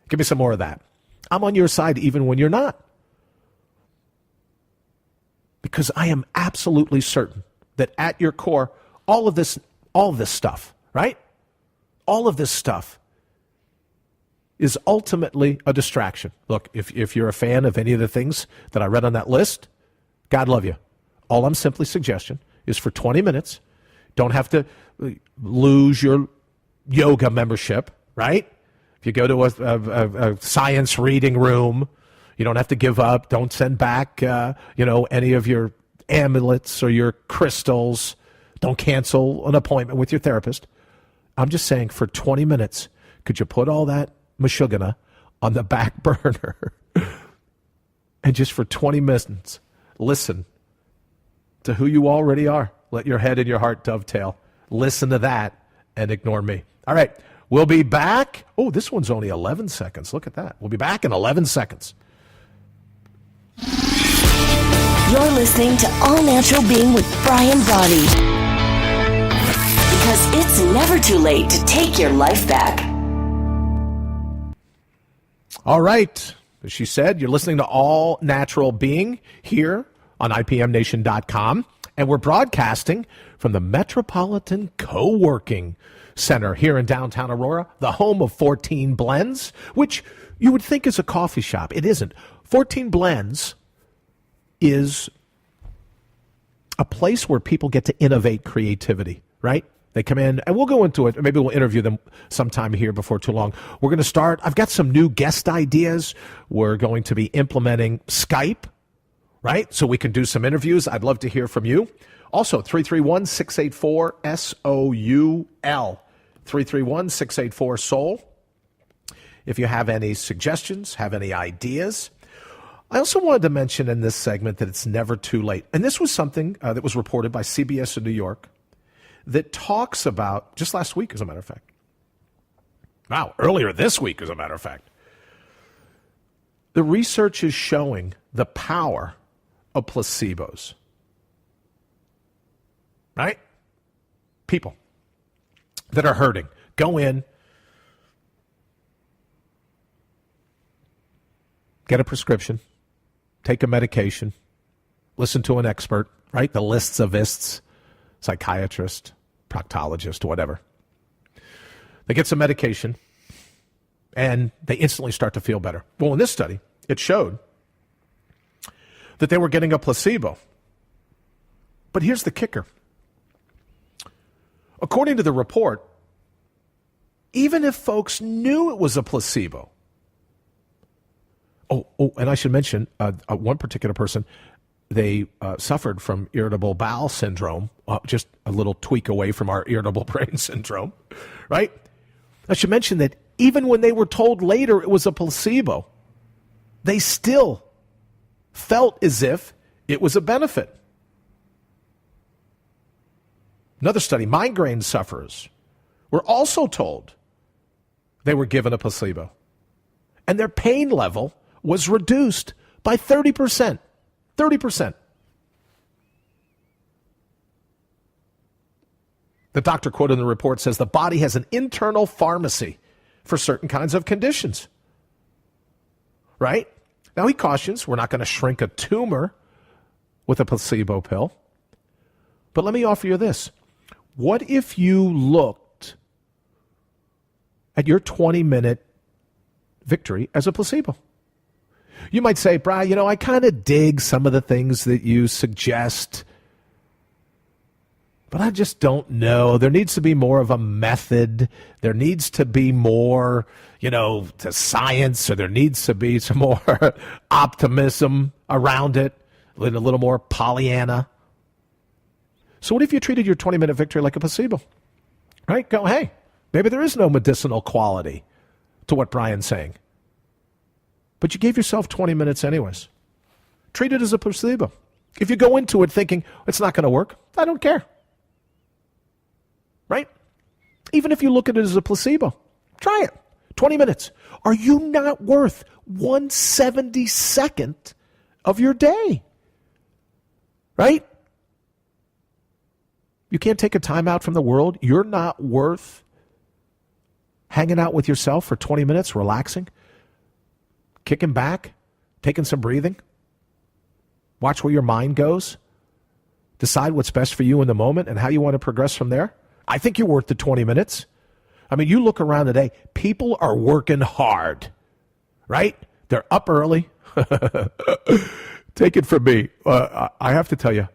[SPEAKER 1] Give me some more of that. I'm on your side even when you're not. Because I am absolutely certain that at your core, all of this stuff, right? All of this stuff is ultimately a distraction. Look, if you're a fan of any of the things that I read on that list, God love you. All I'm simply suggesting is for 20 minutes, Don't have to lose your yoga membership, right? If you go to a science reading room, you don't have to give up. Don't send back, any of your amulets or your crystals. Don't cancel an appointment with your therapist. I'm just saying, for 20 minutes, could you put all that mashugana on the back burner and just for 20 minutes, listen to who you already are. Let your head and your heart dovetail. Listen to that and ignore me. All right, we'll be back. Oh, this one's only 11 seconds. Look at that. We'll be back in 11 seconds.
[SPEAKER 3] You're listening to All Natural Being with Brian Brawdy. Because it's never too late to take your life back.
[SPEAKER 1] All right. As she said, you're listening to All Natural Being here on IPMNation.com. And we're broadcasting from the Metropolitan Co-working Center here in downtown Aurora, the home of 14 Blends, which you would think is a coffee shop. It isn't. 14 Blends is a place where people get to innovate creativity, right? They come in, and we'll go into it. Maybe we'll interview them sometime here before too long. We're going to start. I've got some new guest ideas. We're going to be implementing Skype, right? So we can do some interviews. I'd love to hear from you. Also, 331-684-SOUL. 331-684-SOUL. If you have any suggestions, have any ideas. I also wanted to mention in this segment that it's never too late. And this was something that was reported by CBS in New York that talks about, just last week, as a matter of fact. Wow, earlier this week, as a matter of fact. The research is showing the power of placebos. Right? People that are hurting. Go in, get a prescription, take a medication, listen to an expert, right? The lists of ists, psychiatrist, proctologist, whatever. They get some medication, and they instantly start to feel better. Well, in this study, it showed that they were getting a placebo. But here's the kicker. According to the report, even if folks knew it was a placebo, and I should mention, one particular person, they suffered from irritable bowel syndrome, just a little tweak away from our irritable brain syndrome, right? I should mention that even when they were told later it was a placebo, they still felt as if it was a benefit. Another study, migraine sufferers were also told they were given a placebo, and their pain level was reduced by 30%. 30%. The doctor quoted in the report says the body has an internal pharmacy for certain kinds of conditions. Right? Now he cautions we're not going to shrink a tumor with a placebo pill. But let me offer you this. What if you looked at your 20-minute victory as a placebo? You might say, Brian, I kind of dig some of the things that you suggest, but I just don't know. There needs to be more of a method. There needs to be more, to science, or there needs to be some more optimism around it, a little more Pollyanna. So what if you treated your 20-minute victory like a placebo? Right? Go, hey, maybe there is no medicinal quality to what Brian's saying. But you gave yourself 20 minutes anyways. Treat it as a placebo. If you go into it thinking, it's not going to work, I don't care. Right? Even if you look at it as a placebo, try it. 20 minutes. Are you not worth 1/72nd of your day? Right? You can't take a time out from the world. You're not worth hanging out with yourself for 20 minutes, relaxing, kicking back, taking some breathing. Watch where your mind goes. Decide what's best for you in the moment and how you want to progress from there. I think you're worth the 20 minutes. I mean, you look around today, people are working hard, right? They're up early. Take it from me. I have to tell you,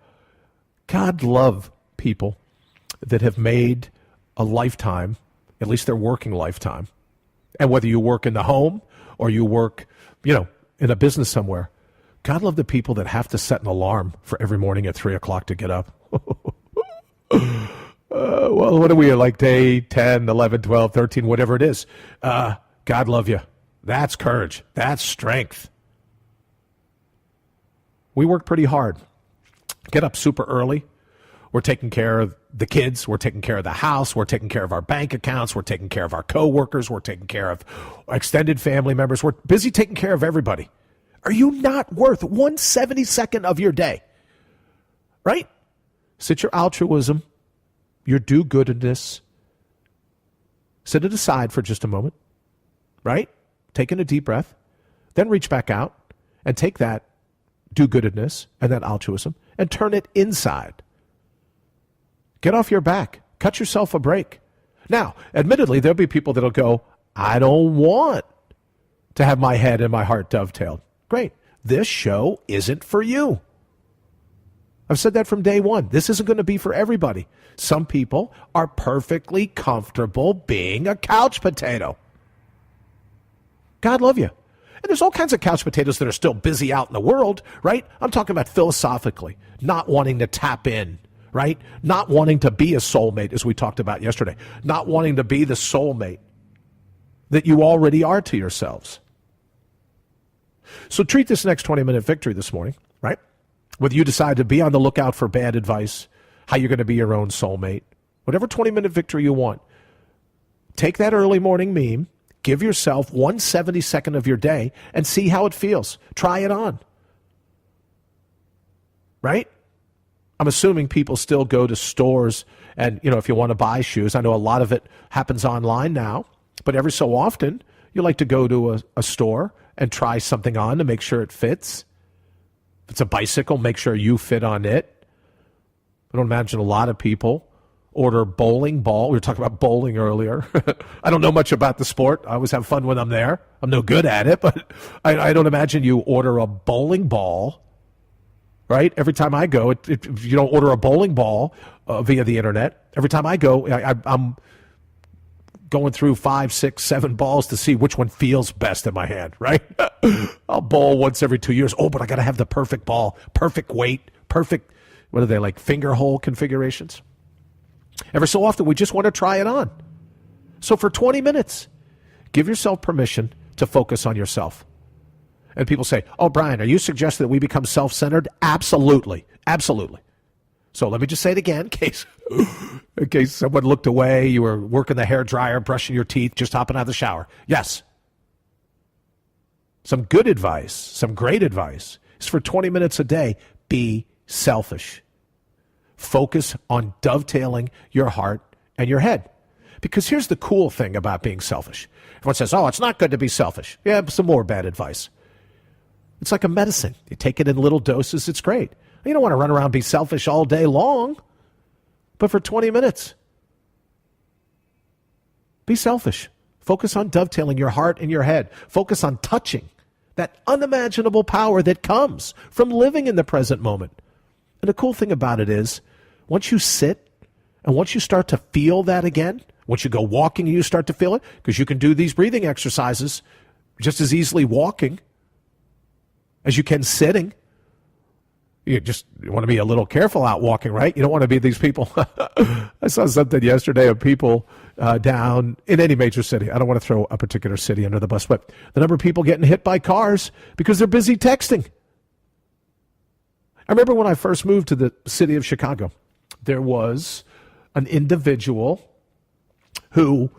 [SPEAKER 1] God love people that have made a lifetime, at least their working lifetime, and whether you work in the home or you work, in a business somewhere, God love the people that have to set an alarm for every morning at 3 o'clock to get up. Well, what are we, like day 10, 11, 12, 13, whatever it is? God love you. That's courage. That's strength. We work pretty hard. Get up super early. We're taking care of the kids. We're taking care of the house. We're taking care of our bank accounts. We're taking care of our coworkers. We're taking care of extended family members. We're busy taking care of everybody. Are you not worth 1/72nd of your day? Right? Sit your altruism, your do-goodness, set it aside for just a moment. Right? Taking a deep breath. Then reach back out and take that do-goodness and that altruism and turn it inside. Get off your back. Cut yourself a break. Now, admittedly, there'll be people that'll go, I don't want to have my head and my heart dovetailed. Great. This show isn't for you. I've said that from day one. This isn't going to be for everybody. Some people are perfectly comfortable being a couch potato. God love you. And there's all kinds of couch potatoes that are still busy out in the world, right? I'm talking about philosophically, not wanting to tap in, right? Not wanting to be a soulmate, as we talked about yesterday. Not wanting to be the soulmate that you already are to yourselves. So treat this next 20-minute victory this morning, right? Whether you decide to be on the lookout for bad advice, how you're going to be your own soulmate, whatever 20-minute victory you want, take that early morning meme, give yourself 1/72nd of your day, and see how it feels. Try it on. Right? I'm assuming people still go to stores and, if you want to buy shoes, I know a lot of it happens online now, but every so often you like to go to a store and try something on to make sure it fits. If it's a bicycle, make sure you fit on it. I don't imagine a lot of people order bowling ball. We were talking about bowling earlier. I don't know much about the sport. I always have fun when I'm there. I'm no good at it, but I don't imagine you order a bowling ball, right? Every time I go, if you don't order a bowling ball via the internet, every time I go, I'm going through 5, 6, 7 balls to see which one feels best in my hand, right? I'll bowl once every 2 years. Oh, but I got to have the perfect ball, perfect weight, perfect, what are they, like finger hole configurations? Ever so often, we just want to try it on. So for 20 minutes, give yourself permission to focus on yourself. And people say, oh, Brian, are you suggesting that we become self-centered? Absolutely. Absolutely. So let me just say it again in case someone looked away, you were working the hair dryer, brushing your teeth, just hopping out of the shower. Yes. Some good advice, some great advice is for 20 minutes a day, be selfish. Focus on dovetailing your heart and your head. Because here's the cool thing about being selfish. Everyone says, oh, it's not good to be selfish. Yeah, some more bad advice. It's like a medicine. You take it in little doses, it's great. You don't want to run around and be selfish all day long. But for 20 minutes, be selfish. Focus on dovetailing your heart and your head. Focus on touching that unimaginable power that comes from living in the present moment. And the cool thing about it is, once you sit and once you start to feel that again, once you go walking and you start to feel it, because you can do these breathing exercises just as easily walking as you can sitting. You want to be a little careful out walking, right? You don't want to be these people. I saw something yesterday of people down in any major city. I don't want to throw a particular city under the bus, but the number of people getting hit by cars because they're busy texting. I remember when I first moved to the city of Chicago, there was an individual who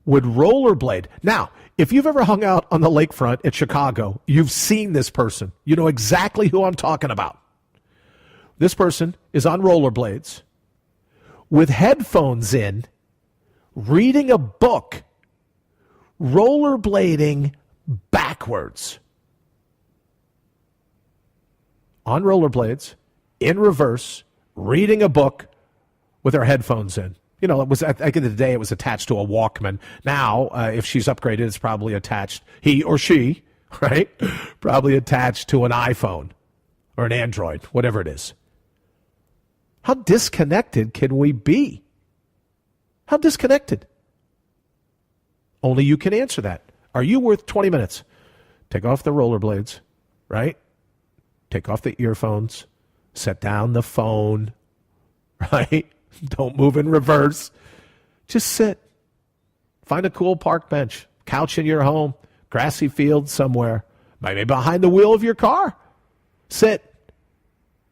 [SPEAKER 1] would rollerblade. Now, if you've ever hung out on the lakefront at Chicago, you've seen this person. You know exactly who I'm talking about. This person is on rollerblades with headphones in, reading a book, rollerblading backwards. On rollerblades, in reverse, reading a book with her headphones in. You know, it was at the end of the day, it was attached to a Walkman. Now, if she's upgraded, it's probably attached, he or she, right? Probably attached to an iPhone or an Android, whatever it is. How disconnected can we be How disconnected? Only you can answer that. Are you worth 20 minutes? Take off the rollerblades, right? Take off the earphones. Set down the phone, right? Don't move in reverse. Just sit. Find a cool park bench, couch in your home, grassy field somewhere, maybe behind the wheel of your car. Sit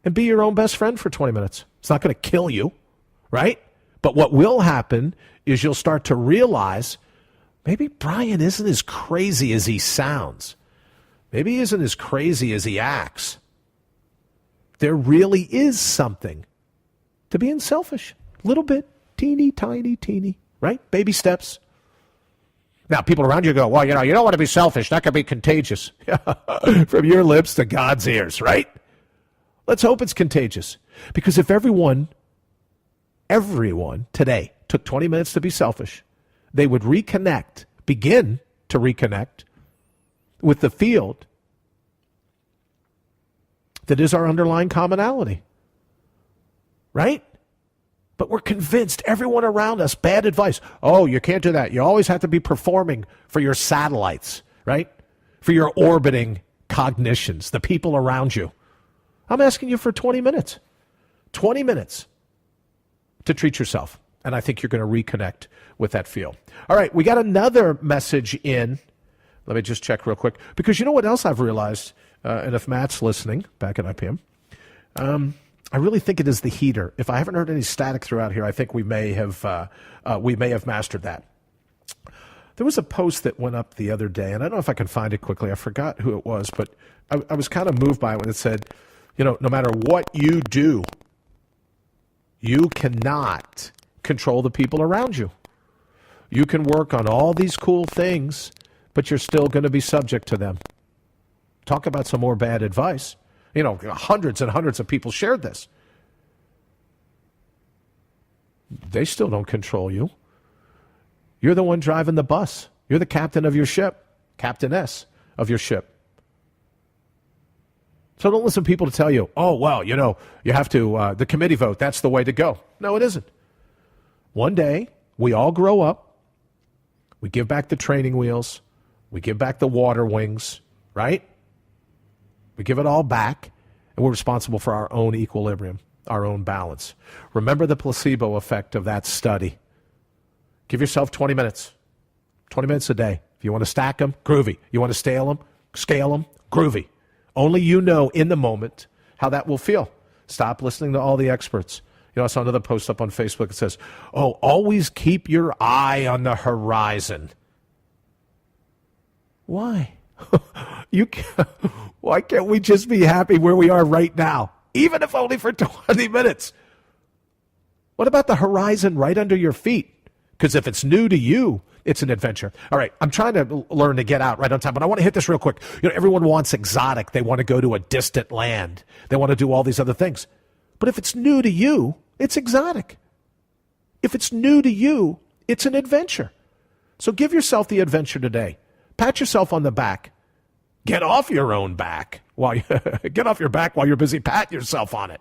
[SPEAKER 1] and be your own best friend for 20 minutes. It's not going to kill you, right? But what will happen is you'll start to realize maybe Brian isn't as crazy as he sounds. Maybe he isn't as crazy as he acts. There really is something to being selfish. A little bit, teeny, teeny, right? Baby steps. Now, people around you go, well, you don't want to be selfish. That could be contagious. From your lips to God's ears, right? Let's hope it's contagious. Because if everyone today took 20 minutes to be selfish, they would begin to reconnect with the field that is our underlying commonality. Right? But we're convinced, everyone around us, bad advice. Oh, you can't do that. You always have to be performing for your satellites, right? For your orbiting cognitions, the people around you. I'm asking you for 20 minutes. 20 minutes to treat yourself. And I think you're going to reconnect with that feel. All right, we got another message in. Let me just check real quick. Because you know what else I've realized? And if Matt's listening back at IPM, I really think it is the heater. If I haven't heard any static throughout here, I think we may have mastered that. There was a post that went up the other day, and I don't know if I can find it quickly. I forgot who it was, but I was kind of moved by it when it said, no matter what you do, you cannot control the people around you. You can work on all these cool things, but you're still going to be subject to them. Talk about some more bad advice. Hundreds and hundreds of people shared this. They still don't control you. You're the one driving the bus. You're the captain of your ship, captainess of your ship. So don't listen to people to tell you, oh, well, you have to, the committee vote, that's the way to go. No, it isn't. One day, we all grow up. We give back the training wheels. We give back the water wings, right? We give it all back, and we're responsible for our own equilibrium, our own balance. Remember the placebo effect of that study. Give yourself 20 minutes. 20 minutes a day. If you want to stack them, groovy. You want to scale them, groovy. Only you know in the moment how that will feel. Stop listening to all the experts. I saw another post up on Facebook that says, always keep your eye on the horizon. Why? Why can't we just be happy where we are right now, even if only for 20 minutes? What about the horizon right under your feet? Because if it's new to you, it's an adventure. All right, I'm trying to learn to get out right on time, but I want to hit this real quick. Everyone wants exotic. They want to go to a distant land. They want to do all these other things. But if it's new to you, it's exotic. If it's new to you, it's an adventure. So give yourself the adventure today. Pat yourself on the back. Get off your own back. Get off your back while you're busy patting yourself on it.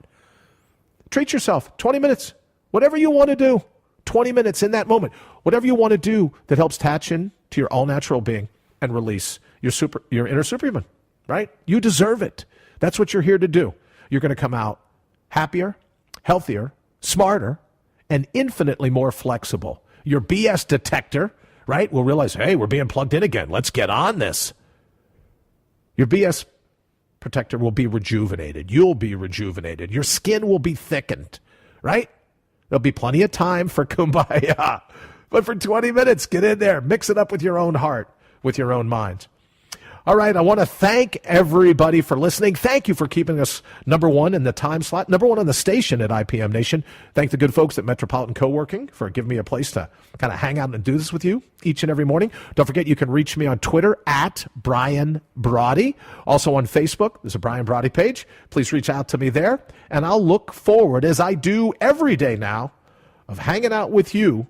[SPEAKER 1] Treat yourself. 20 minutes. Whatever you want to do. 20 minutes in that moment. Whatever you want to do that helps attach in to your all-natural being and release your inner superhuman, right? You deserve it. That's what you're here to do. You're going to come out happier, healthier, smarter, and infinitely more flexible. Your BS detector, right, will realize, hey, we're being plugged in again. Let's get on this. Your BS protector will be rejuvenated. You'll be rejuvenated. Your skin will be thickened, right? There'll be plenty of time for kumbaya. But for 20 minutes, get in there. Mix it up with your own heart, with your own mind. All right, I want to thank everybody for listening. Thank you for keeping us number one in the time slot, number one on the station at IPM Nation. Thank the good folks at Metropolitan Co-working for giving me a place to kind of hang out and do this with you each and every morning. Don't forget, you can reach me on Twitter at Brian Brawdy. Also on Facebook, there's a Brian Brawdy page. Please reach out to me there, and I'll look forward, as I do every day now, of hanging out with you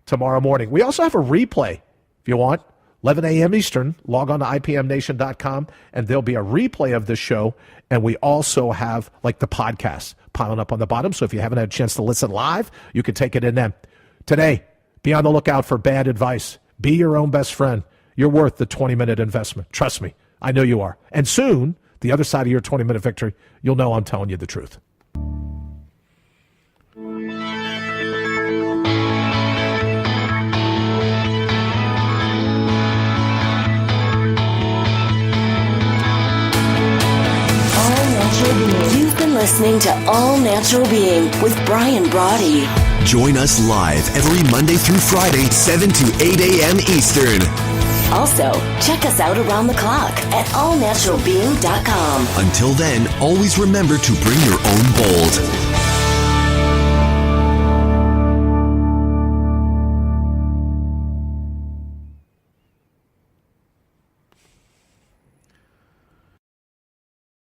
[SPEAKER 1] tomorrow morning. We also have a replay, if you want. 11 a.m. Eastern, log on to IPMNation.com, and there'll be a replay of this show. And we also have, the podcast piling up on the bottom. So if you haven't had a chance to listen live, you can take it in then. Today, Be on the lookout for bad advice. Be your own best friend. You're worth the 20-minute investment. Trust me. I know you are. And soon, the other side of your 20-minute victory, you'll know I'm telling you the truth.
[SPEAKER 3] You've been listening to All Natural Being with Brian Brawdy.
[SPEAKER 2] Join us live every Monday through Friday, 7 to 8 a.m. Eastern.
[SPEAKER 3] Also, check us out around the clock at allnaturalbeing.com.
[SPEAKER 2] Until then, always remember to bring your own bold.